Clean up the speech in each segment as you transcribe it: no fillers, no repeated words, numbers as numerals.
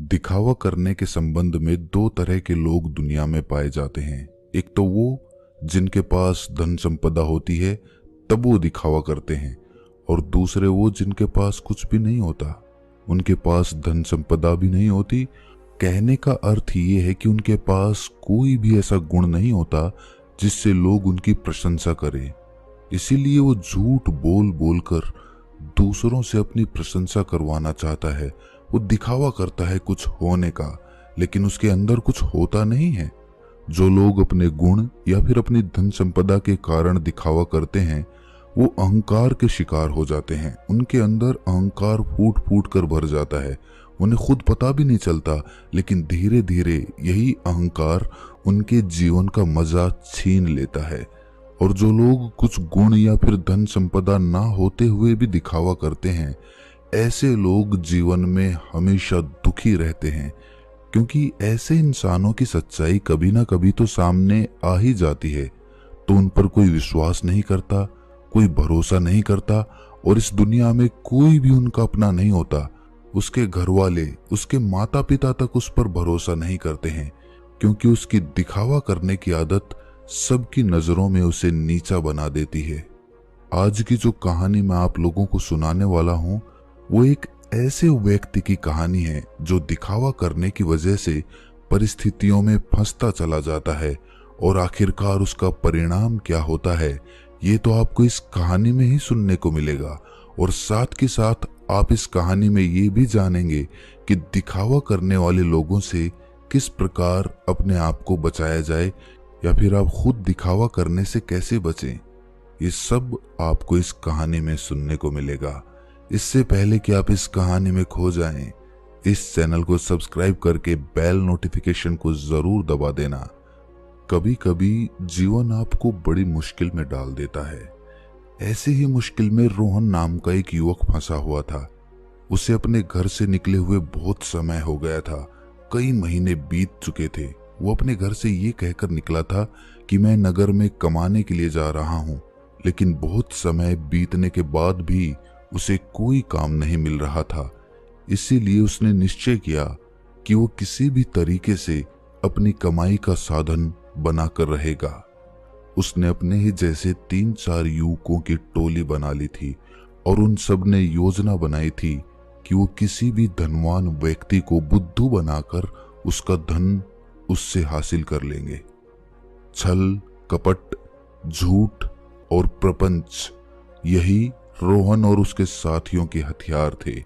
दिखावा करने के संबंध में दो तरह के लोग दुनिया में पाए जाते हैं। एक तो वो जिनके पास धन संपदा होती है तब वो दिखावा करते हैं, और दूसरे वो जिनके पास कुछ भी नहीं होता, उनके पास धन संपदा भी नहीं होती। कहने का अर्थ ये है कि उनके पास कोई भी ऐसा गुण नहीं होता जिससे लोग उनकी प्रशंसा करें। इसीलिए वो झूठ बोल बोल कर दूसरों से अपनी प्रशंसा करवाना चाहता है। वो दिखावा करता है कुछ होने का, लेकिन उसके अंदर कुछ होता नहीं है। जो लोग अपने गुण या फिर अपनी धन संपदा के कारण दिखावा करते हैं वो अहंकार के शिकार हो जाते हैं। उनके अंदर अहंकार फूट फूट कर भर जाता है, उन्हें खुद पता भी नहीं चलता, लेकिन धीरे धीरे यही अहंकार उनके जीवन का मजा छीन लेता है। और जो लोग कुछ गुण या फिर धन संपदा ना होते हुए भी दिखावा करते हैं, ऐसे लोग जीवन में हमेशा दुखी रहते हैं, क्योंकि ऐसे इंसानों की सच्चाई कभी ना कभी तो सामने आ ही जाती है, तो उन पर कोई विश्वास नहीं करता, कोई भरोसा नहीं करता, और इस दुनिया में कोई भी उनका अपना नहीं होता। उसके घर वाले, उसके माता पिता तक उस पर भरोसा नहीं करते हैं, क्योंकि उसकी दिखावा करने की आदत सबकी नजरों में उसे नीचा बना देती है। आज की जो कहानी मैं आप लोगों को सुनाने वाला हूं वो एक ऐसे व्यक्ति की कहानी है जो दिखावा करने की वजह से परिस्थितियों में फंसता चला जाता है, और आखिरकार उसका परिणाम क्या होता है ये तो आपको इस कहानी में ही सुनने को मिलेगा। और साथ के साथ आप इस कहानी में ये भी जानेंगे कि दिखावा करने वाले लोगों से किस प्रकार अपने आप को बचाया जाए, या फिर आप खुद दिखावा करने से कैसे बचें। ये सब आपको इस कहानी में सुनने को मिलेगा। इससे पहले कि आप इस कहानी में खो जाएं, इस चैनल को सब्सक्राइब करके बेल नोटिफिकेशन को जरूर दबा देना। कभी कभी जीवन आपको बड़ी मुश्किल में डाल देता है। ऐसे ही मुश्किल में रोहन नाम का एक युवक फंसा हुआ था। उसे अपने घर से निकले हुए बहुत समय हो गया था, कई महीने बीत चुके थे। वो अपने घर से ये कहकर निकला था कि मैं नगर में कमाने के लिए जा रहा हूँ, लेकिन बहुत समय बीतने के बाद भी उसे कोई काम नहीं मिल रहा था। इसीलिए उसने निश्चय किया कि वो किसी भी तरीके से अपनी कमाई का साधन बनाकर रहेगा। उसने अपने ही जैसे 3-4 युवकों की टोली बना ली थी, और उन सब ने योजना बनाई थी कि वो किसी भी धनवान व्यक्ति को बुद्धू बनाकर उसका धन उससे हासिल कर लेंगे। छल, कपट, झूठ और प्रपंच, यही रोहन और उसके साथियों के हथियार थे।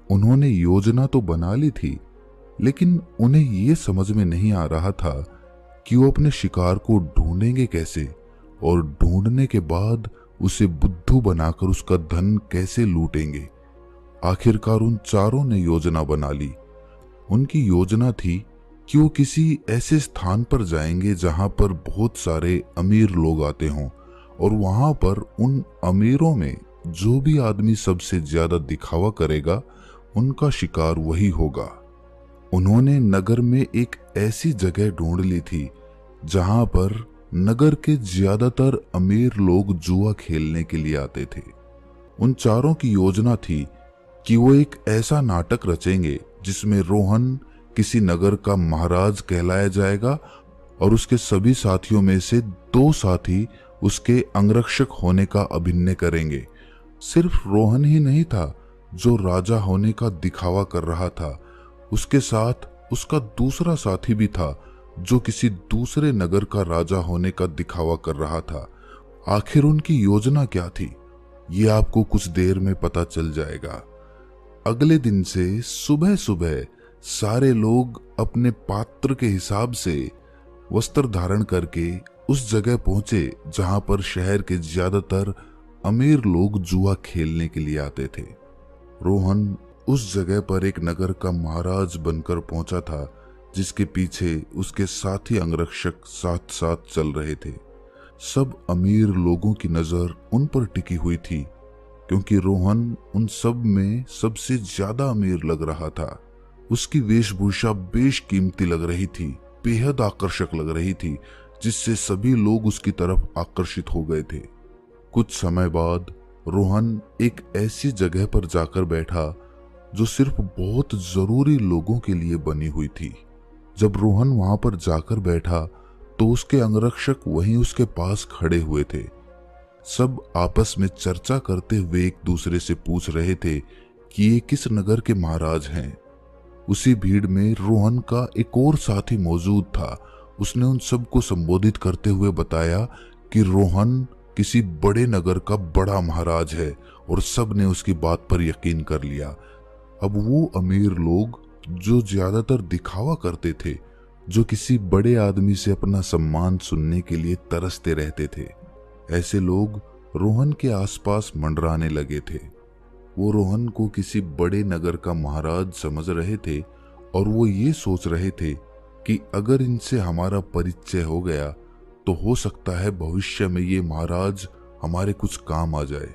उन्होंने योजना तो बना ली थी, लेकिन उन्हें यह समझ में नहीं आ रहा था कि वो अपने शिकार को ढूंढेंगे कैसे, और ढूंढने के बाद उसे बुद्धू बनाकर उसका धन कैसे लूटेंगे। आखिरकार उन चारों ने योजना बना ली। उनकी योजना थी कि वो किसी ऐसे स्थान पर जाएंगे जहां पर बहुत सारे अमीर लोग आते हों, और वहां पर उन अमीरों में जो भी आदमी सबसे ज्यादा दिखावा करेगा उनका शिकार वही होगा। उन्होंने नगर में एक ऐसी जगह ढूंढ ली थी जहां पर नगर के ज्यादातर अमीर लोग जुआ खेलने के लिए आते थे। उन चारों की योजना थी कि वो एक ऐसा नाटक रचेंगे जिसमें रोहन किसी नगर का महाराज कहलाया जाएगा, और उसके सभी साथियों में से 2 साथी उसके अंगरक्षक होने का अभिनय करेंगे। सिर्फ रोहन ही नहीं था जो राजा होने का दिखावा कर रहा था, उसके साथ उसका दूसरा साथी भी था जो किसी दूसरे नगर का राजा होने का दिखावा कर रहा था। आखिर उनकी योजना क्या थी ये आपको कुछ देर में पता चल जाएगा। अगले दिन से सुबह सुबह सारे लोग अपने पात्र के हिसाब से वस्त्र धारण करके उस जगह पहुंचे जहां पर शहर के ज्यादातर अमीर लोग जुआ खेलने के लिए आते थे। रोहन उस जगह पर एक नगर का महाराज बनकर पहुंचा था, जिसके पीछे उसके साथी अंगरक्षक साथ साथ चल रहे थे। सब अमीर लोगों की नजर उन पर टिकी हुई थी, क्योंकि रोहन उन सब में सबसे ज्यादा अमीर लग रहा था। उसकी वेशभूषा बेशकीमती लग रही थी, बेहद आकर्षक लग रही थी, जिससे सभी लोग उसकी तरफ आकर्षित हो गए थे। कुछ समय बाद रोहन एक ऐसी जगह पर जाकर बैठा जो सिर्फ बहुत जरूरी लोगों के लिए बनी हुई थी। जब रोहन वहां पर जाकर बैठा तो उसके अंगरक्षक वहीं उसके पास खड़े हुए थे। सब आपस में चर्चा करते हुए एक दूसरे से पूछ रहे थे कि ये किस नगर के महाराज हैं। उसी भीड़ में रोहन का एक और साथी मौजूद था। उसने उन सबको संबोधित करते हुए बताया कि रोहन किसी बड़े नगर का बड़ा महाराज है, और सब ने उसकी बात पर यकीन कर लिया। अब वो अमीर लोग जो ज्यादातर दिखावा करते थे, जो किसी बड़े आदमी से अपना सम्मान सुनने के लिए तरसते रहते थे, ऐसे लोग रोहन के आसपास मंडराने लगे थे। वो रोहन को किसी बड़े नगर का महाराज समझ रहे थे और वो ये सोच रहे थे कि अगर इनसे हमारा परिचय हो गया तो हो सकता है भविष्य में ये महाराज हमारे कुछ काम आ जाए।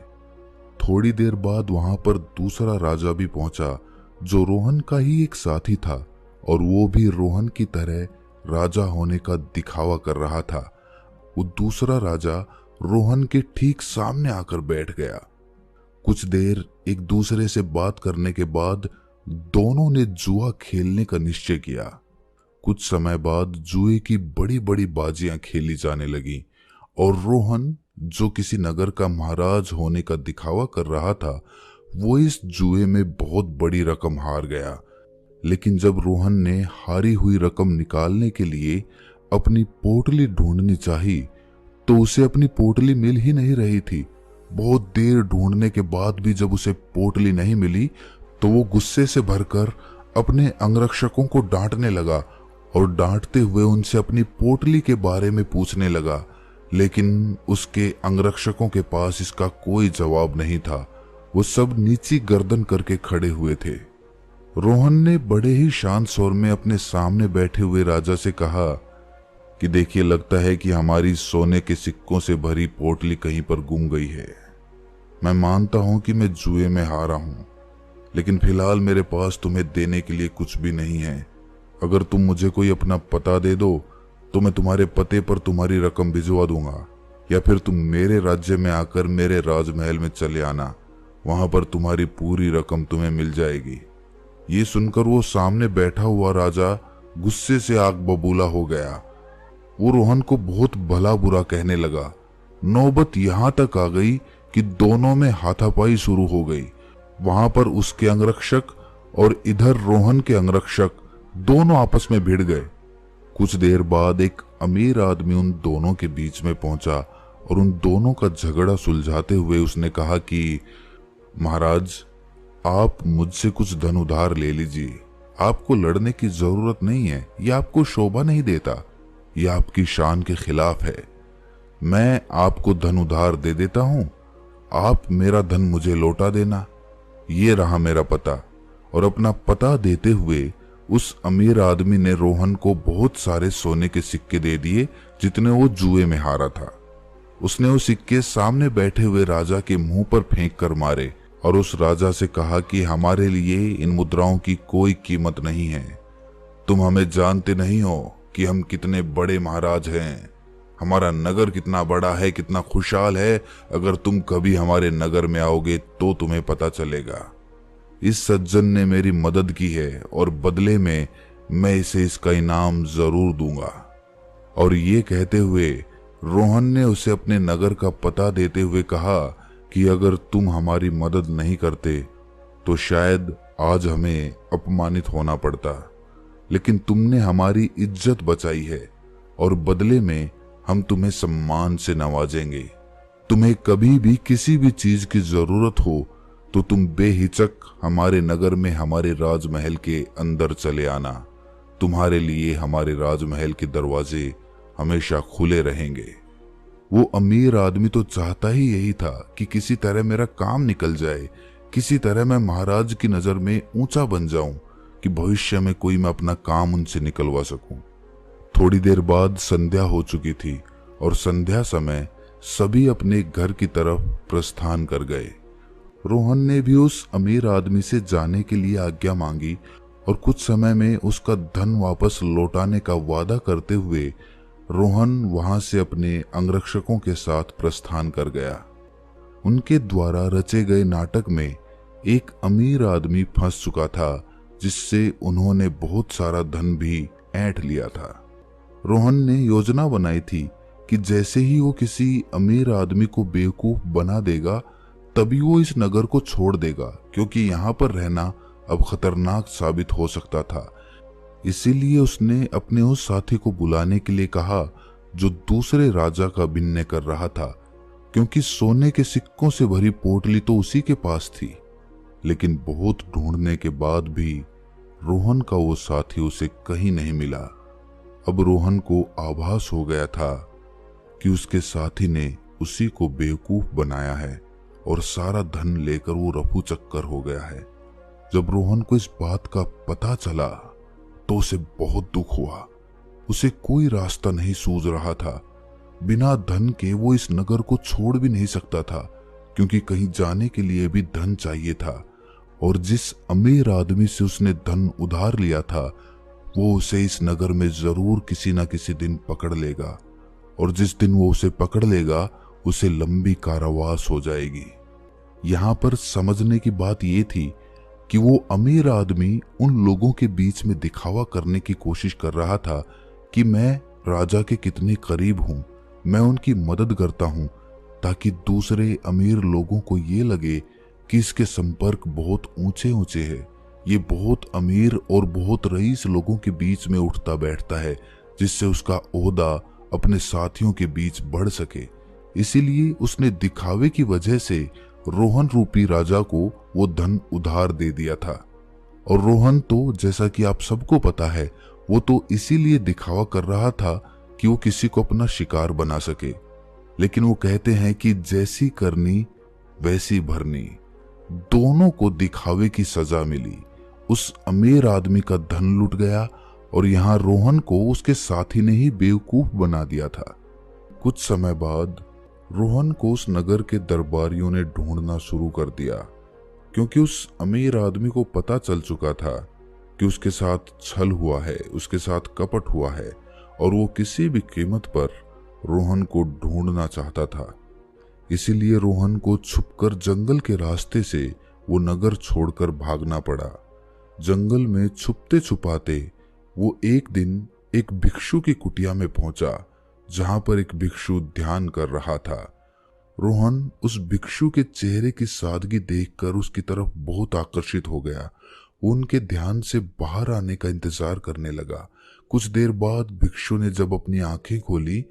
थोड़ी देर बाद वहां पर दूसरा राजा भी पहुंचा जो रोहन का ही एक साथी था, और वो भी रोहन की तरह राजा होने का दिखावा कर रहा था। वो दूसरा राजा रोहन के ठीक सामने आकर बैठ गया। कुछ देर एक दूसरे से बात करने के बाद दोनों ने जुआ खेलने का निश्चय किया। कुछ समय बाद जुए की बड़ी बड़ी बाजियां खेली जाने लगी और रोहन, जो किसी नगर का महाराज होने का दिखावा कर रहा था, वो इस जुए में बहुत बड़ी रकम हार गया। लेकिन जब रोहन ने हारी हुई रकम निकालने के लिए अपनी पोटली ढूंढनी चाही तो उसे अपनी पोटली मिल ही नहीं रही थी। बहुत देर ढूंढने के बाद भी जब उसे पोटली नहीं मिली तो वो गुस्से से भरकर अपने अंगरक्षकों को डांटने लगा और डांटते हुए उनसे अपनी पोटली के बारे में पूछने लगा। लेकिन उसके अंगरक्षकों के पास इसका कोई जवाब नहीं था। वो सब नीची गर्दन करके खड़े हुए थे। रोहन ने बड़े ही शांत स्वर में अपने सामने बैठे हुए राजा से कहा कि देखिए, लगता है कि हमारी सोने के सिक्कों से भरी पोटली कहीं पर गुम गई है। मैं मानता हूं कि मैं जुए में हारा हूं, लेकिन फिलहाल मेरे पास तुम्हें देने के लिए कुछ भी नहीं है। अगर तुम मुझे कोई अपना पता दे दो तो मैं तुम्हारे पते पर तुम्हारी रकम भिजवा दूंगा, या फिर तुम मेरे राज्य में आकर मेरे राजमहल में चले आना। वहां पर तुम्हारी पूरी रकम तुम्हें मिल जाएगी। ये सुनकर वो सामने बैठा हुआ राजा गुस्से से आग बबूला हो गया। वो रोहन को बहुत भला बुरा कहने लगा। नौबत यहां तक आ गई कि दोनों में हाथापाई शुरू हो गई। वहां पर उसके अंगरक्षक और इधर रोहन के अंगरक्षक दोनों आपस में भिड़ गए। कुछ देर बाद एक अमीर आदमी उन दोनों के बीच में पहुंचा और उन दोनों का झगड़ा सुलझाते हुए उसने कहा कि महाराज, आप मुझसे कुछ धन उधार ले लीजिए। आपको लड़ने की जरूरत नहीं है। यह आपको शोभा नहीं देता। यह आपकी शान के खिलाफ है। मैं आपको धन उधार दे देता हूं, आप मेरा धन मुझे लौटा देना। ये रहा मेरा पता। और अपना पता देते हुए उस अमीर आदमी ने रोहन को बहुत सारे सोने के सिक्के दे दिए जितने वो जुए में हारा था। उसने वो सिक्के सामने बैठे हुए राजा के मुंह पर फेंक कर मारे और उस राजा से कहा कि हमारे लिए इन मुद्राओं की कोई कीमत नहीं है। तुम हमें जानते नहीं हो कि हम कितने बड़े महाराज हैं। हमारा नगर कितना बड़ा है, कितना खुशहाल है। अगर तुम कभी हमारे नगर में आओगे तो तुम्हें पता चलेगा। इस सज्जन ने मेरी मदद की है और बदले में मैं इसे इसका इनाम जरूर दूंगा। और ये कहते हुए रोहन ने उसे अपने नगर का पता देते हुए कहा कि अगर तुम हमारी मदद नहीं करते तो शायद आज हमें अपमानित होना पड़ता, लेकिन तुमने हमारी इज्जत बचाई है और बदले में हम तुम्हें सम्मान से नवाजेंगे। तुम्हें कभी भी किसी भी चीज की जरूरत हो तो तुम बेहिचक हमारे नगर में हमारे राजमहल के अंदर चले आना। तुम्हारे लिए हमारे राजमहल के दरवाजे हमेशा खुले रहेंगे। वो अमीर आदमी तो चाहता ही यही था कि किसी तरह मेरा काम निकल जाए, किसी तरह मैं महाराज की नजर में ऊंचा बन जाऊं कि भविष्य में कोई मैं अपना काम उनसे निकलवा सकूं। थोड़ी देर बाद संध्या हो चुकी थी और संध्या समय सभी अपने घर की तरफ प्रस्थान कर गए। रोहन ने भी उस अमीर आदमी से जाने के लिए आज्ञा मांगी और कुछ समय में उसका धन वापस लौटाने का वादा करते हुए रोहन वहां से अपने अंगरक्षकों के साथ प्रस्थान कर गया। उनके द्वारा रचे गए नाटक में एक अमीर आदमी फंस चुका था, जिससे उन्होंने बहुत सारा धन भी ऐंठ लिया था। रोहन ने योजना बनाई थी कि जैसे ही वो किसी अमीर आदमी को बेवकूफ बना देगा तभी वो इस नगर को छोड़ देगा, क्योंकि यहाँ पर रहना अब खतरनाक साबित हो सकता था। इसीलिए उसने अपने उस साथी को बुलाने के लिए कहा जो दूसरे राजा का बिन्ने कर रहा था, क्योंकि सोने के सिक्कों से भरी पोटली तो उसी के पास थी। लेकिन बहुत ढूंढने के बाद भी रोहन का वो साथी उसे कहीं नहीं मिला। अब रोहन को आभास हो गया था कि उसके साथी ने उसी को बेवकूफ बनाया है और सारा धन लेकर वो रफू चक्कर हो गया है। जब रोहन को इस बात का पता चला तो उसे बहुत दुख हुआ। उसे कोई रास्ता नहीं सूझ रहा था। बिना धन के वो इस नगर को छोड़ भी नहीं सकता था, क्योंकि कहीं जाने के लिए भी धन चाहिए था। और जिस अमीर आदमी से उसने धन उधार लिया था वो उसे इस नगर में जरूर किसी ना किसी दिन पकड़ लेगा, और जिस दिन वो उसे पकड़ लेगा उसे लंबी कारावास हो जाएगी। यहाँ पर समझने की बात ये थी कि वो अमीर आदमी उन लोगों के बीच में दिखावा करने की कोशिश कर रहा था कि मैं राजा के कितने करीब हूं, मैं उनकी मदद करता हूं, ताकि दूसरे अमीर लोगों को ये लगे कि इसके संपर्क बहुत ऊंचे ऊंचे हैं, ये बहुत अमीर और बहुत रईस लोगों के बीच में उठता बैठता है, जिससे उसका ओहदा अपने साथियों के बीच बढ़ सके। इसीलिए उसने दिखावे की वजह से रोहन रूपी राजा को वो धन उधार दे दिया था। और रोहन तो जैसा कि आप सबको पता है, वो तो इसीलिए दिखावा कर रहा था कि वो किसी को अपना शिकार बना सके। लेकिन वो कहते हैं कि जैसी करनी वैसी भरनी, दोनों को दिखावे की सजा मिली। उस अमीर आदमी का धन लुट गया और यहाँ रोहन को उसके साथी ने ही बेवकूफ बना दिया था। कुछ समय बाद रोहन को उस नगर के दरबारियों ने ढूंढना शुरू कर दिया, क्योंकि उस अमीर आदमी को पता चल चुका था कि उसके साथ छल हुआ है, उसके साथ कपट हुआ है, और वो किसी भी कीमत पर रोहन को ढूंढना चाहता था। इसीलिए रोहन को छुपकर जंगल के रास्ते से वो नगर छोड़कर भागना पड़ा। जंगल में छुपते छुपाते वो एक दिन एक भिक्षु की कुटिया में पहुंचा, जहां पर एक भिक्षु ध्यान कर रहा था। रोहन उस भिक्षु के चेहरे की सादगी देखकर उसकी तरफ बहुत आकर्षित हो गया। वो उनके ध्यान से बाहर आने का इंतजार करने लगा। कुछ देर बाद भिक्षु ने जब अपनी आंखें खोली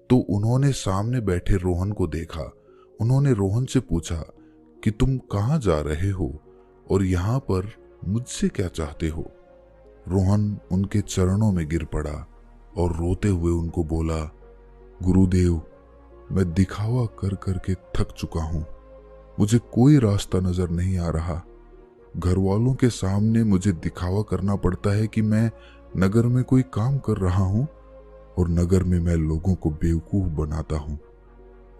तो उन्होंने सामने बैठे रोहन को देखा। उन्होंने रोहन से पूछा कि तुम कहाँ जा रहे हो और यहाँ पर मुझसे क्या चाहते हो। रोहन उनके चरणों में गिर पड़ा और रोते हुए उनको बोला, गुरुदेव, मैं दिखावा कर कर के थक चुका हूँ, मुझे कोई रास्ता नजर नहीं आ रहा। घर वालों के सामने मुझे दिखावा करना पड़ता है कि मैं नगर में कोई काम कर रहा हूँ, और नगर में मैं लोगों को बेवकूफ बनाता हूँ,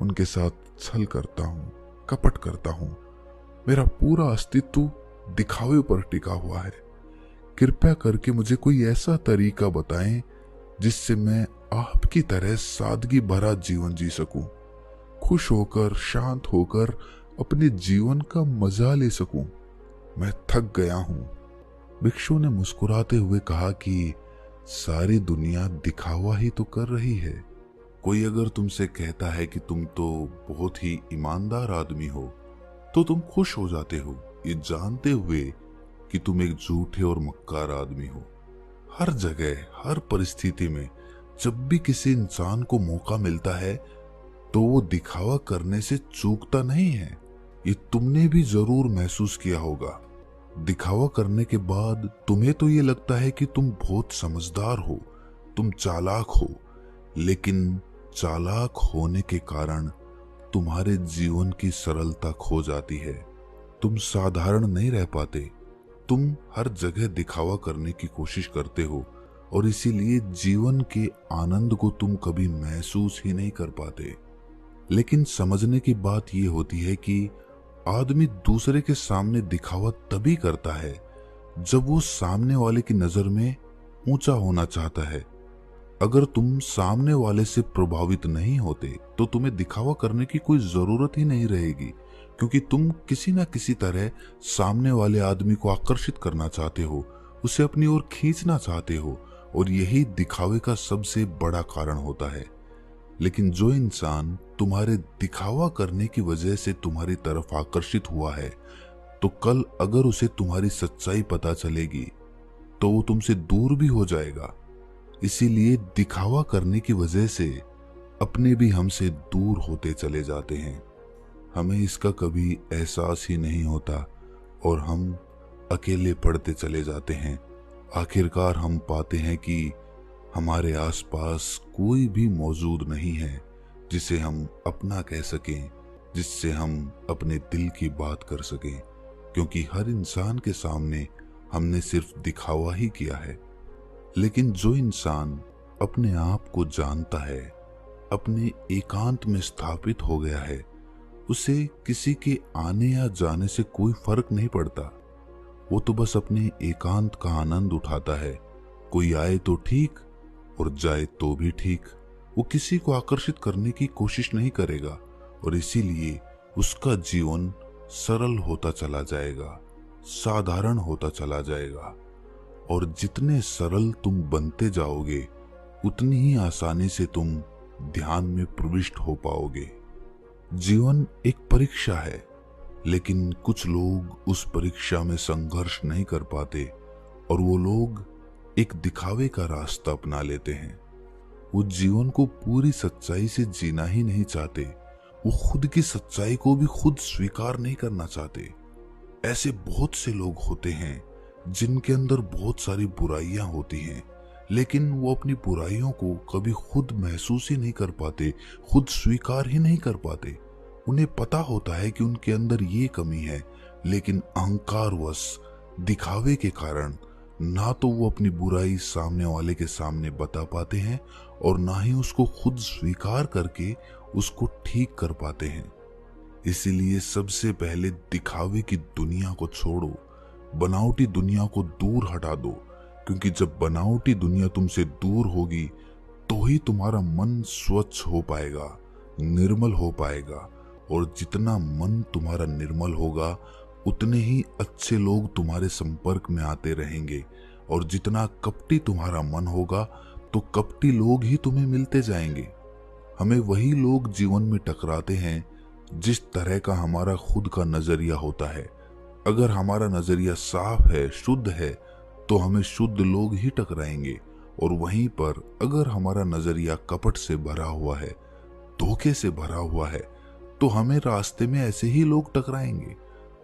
उनके साथ छल करता हूँ, कपट करता हूँ। मेरा पूरा अस्तित्व दिखावे पर टिका हुआ है। कृपया करके मुझे कोई ऐसा तरीका बताएं जिससे मैं आपकी तरह सादगी भरा जीवन जी सकूं, खुश होकर, शांत होकर अपने जीवन का मजा ले सकूं। मैं थक गया हूं। भिक्षु ने मुस्कुराते हुए कहा कि सारी दुनिया दिखावा ही तो कर रही है। कोई अगर तुमसे कहता है कि तुम तो बहुत ही ईमानदार आदमी हो तो तुम खुश हो जाते हो, ये जानते हुए कि तुम एक झूठे और मक्कार आदमी हो। हर जगह, हर परिस्थिति में जब भी किसी इंसान को मौका मिलता है तो वो दिखावा करने से चूकता नहीं है। ये तुमने भी जरूर महसूस किया होगा। दिखावा करने के बाद तुम्हें तो ये लगता है कि तुम बहुत समझदार हो, तुम चालाक हो, लेकिन चालाक होने के कारण तुम्हारे जीवन की सरलता खो जाती है। तुम साधारण नहीं रह पाते। तुम हर जगह दिखावा करने की कोशिश करते हो और इसीलिए जीवन के आनंद को तुम कभी महसूस ही नहीं कर पाते। लेकिन समझने की बात यह होती है कि आदमी दूसरे के सामने दिखावा तभी करता है जब वो सामने वाले की नजर में ऊंचा होना चाहता है। अगर तुम सामने वाले से प्रभावित नहीं होते तो तुम्हें दिखावा करने की कोई जरूरत ही नहीं रहेगी, क्योंकि तुम किसी ना किसी तरह सामने वाले आदमी को आकर्षित करना चाहते हो, उसे अपनी ओर खींचना चाहते हो, और यही दिखावे का सबसे बड़ा कारण होता है। लेकिन जो इंसान तुम्हारे दिखावा करने की वजह से तुम्हारी तरफ आकर्षित हुआ है, तो कल अगर उसे तुम्हारी सच्चाई पता चलेगी तो वो तुमसे दूर भी हो जाएगा। इसीलिए दिखावा करने की वजह से अपने भी हमसे दूर होते चले जाते हैं। हमें इसका कभी एहसास ही नहीं होता और हम अकेले पड़ते चले जाते हैं। आखिरकार हम पाते हैं कि हमारे आसपास कोई भी मौजूद नहीं है जिसे हम अपना कह सकें, जिससे हम अपने दिल की बात कर सकें, क्योंकि हर इंसान के सामने हमने सिर्फ दिखावा ही किया है। लेकिन जो इंसान अपने आप को जानता है, अपने एकांत में स्थापित हो गया है, उसे किसी के आने या जाने से कोई फर्क नहीं पड़ता। वो तो बस अपने एकांत का आनंद उठाता है। कोई आए तो ठीक और जाए तो भी ठीक। वो किसी को आकर्षित करने की कोशिश नहीं करेगा और इसीलिए उसका जीवन सरल होता चला जाएगा, साधारण होता चला जाएगा। और जितने सरल तुम बनते जाओगे, उतनी ही आसानी से तुम ध्यान में प्रविष्ट हो पाओगे। जीवन एक परीक्षा है, लेकिन कुछ लोग उस परीक्षा में संघर्ष नहीं कर पाते और वो लोग एक दिखावे का रास्ता अपना लेते हैं। वो जीवन को पूरी सच्चाई से जीना ही नहीं चाहते। वो खुद की सच्चाई को भी खुद स्वीकार नहीं करना चाहते। ऐसे बहुत से लोग होते हैं जिनके अंदर बहुत सारी बुराइयां होती हैं, लेकिन वो अपनी बुराइयों को कभी खुद महसूस ही नहीं कर पाते, खुद स्वीकार ही नहीं कर पाते। उन्हें पता होता है कि उनके अंदर ये कमी है, लेकिन अहंकारवश, दिखावे के कारण ना तो वो अपनी बुराई सामने वाले के सामने बता पाते हैं और ना ही उसको खुद स्वीकार करके उसको ठीक कर पाते हैं। इसीलिए सबसे पहले दिखावे की दुनिया को छोड़ो, बनावटी दुनिया को दूर हटा दो, क्योंकि जब बनावटी दुनिया तुमसे दूर होगी तो ही तुम्हारा मन स्वच्छ हो पाएगा, निर्मल हो पाएगा। और जितना मन तुम्हारा निर्मल होगा, उतने ही अच्छे लोग तुम्हारे संपर्क में आते रहेंगे। और जितना कपटी तुम्हारा मन होगा, तो कपटी लोग ही तुम्हें मिलते जाएंगे। हमें वही लोग जीवन में टकराते हैं जिस तरह का हमारा खुद का नजरिया होता है। अगर हमारा नजरिया साफ है, शुद्ध है, तो हमें शुद्ध लोग ही टकराएंगे। और वहीं पर अगर हमारा नजरिया कपट से भरा हुआ है, धोखे से भरा हुआ है, तो हमें रास्ते में ऐसे ही लोग टकराएंगे।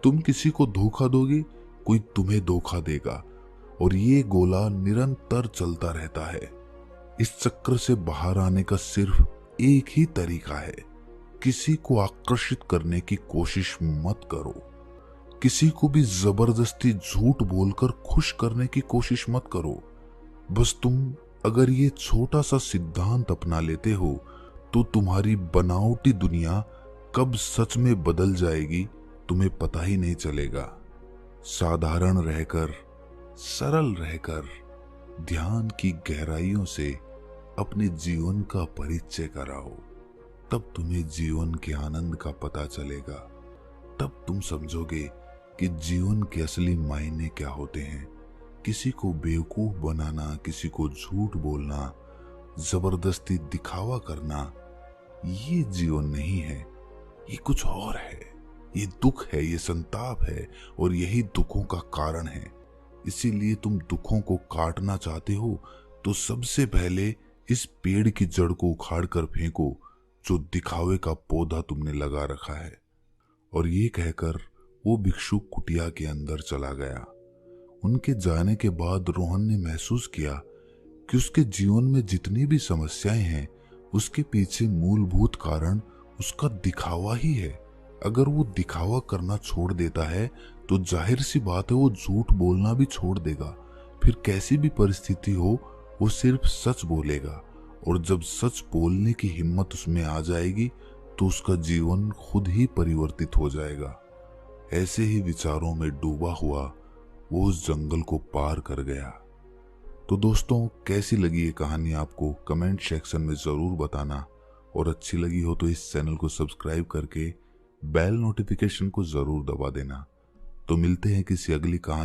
तुम किसी को धोखा दोगे, कोई तुम्हें धोखा देगा, और ये गोला निरंतर चलता रहता है। इस चक्र से बाहर आने का सिर्फ एक ही तरीका है, किसी को आकर्षित करने की कोशिश मत करो। किसी को भी जबरदस्ती झूठ बोलकर खुश करने की कोशिश मत करो। बस तुम अगर ये छोटा सा सिद्धांत अपना लेते हो, तो तुम्हारी बनावटी दुनिया कब सच में बदल जाएगी तुम्हें पता ही नहीं चलेगा। साधारण रहकर, सरल रहकर, ध्यान की गहराइयों से अपने जीवन का परिचय कराओ, तब तुम्हें जीवन के आनंद का पता चलेगा। तब तुम समझोगे कि जीवन के असली मायने क्या होते हैं। किसी को बेवकूफ बनाना, किसी को झूठ बोलना, जबरदस्ती दिखावा करना, ये जीवन नहीं है, ये कुछ और है। ये दुख है, ये संताप है, और यही दुखों का कारण है। इसीलिए तुम दुखों को काटना चाहते हो तो सबसे पहले इस पेड़ की जड़ को उखाड़ कर फेंको जो दिखावे का पौधा तुमने लगा रखा है। और ये कहकर वो भिक्षु कुटिया के अंदर चला गया। उनके जाने के बाद रोहन ने महसूस किया कि उसके जीवन में जितनी भी समस्याएं हैं, उसके पीछे मूलभूत कारण उसका दिखावा ही है। अगर वो दिखावा करना छोड़ देता है तो जाहिर सी बात है वो झूठ बोलना भी छोड़ देगा। फिर कैसी भी परिस्थिति हो, वो सिर्फ सच बोलेगा, और जब सच बोलने की हिम्मत उसमें आ जाएगी तो उसका जीवन खुद ही परिवर्तित हो जाएगा। ऐसे ही विचारों में डूबा हुआ वो उस जंगल को पार कर गया। तो दोस्तों, कैसी लगी ये कहानी आपको कमेंट सेक्शन में जरूर बताना, और अच्छी लगी हो तो इस चैनल को सब्सक्राइब करके बेल नोटिफिकेशन को जरूर दबा देना। तो मिलते हैं किसी अगली कहानी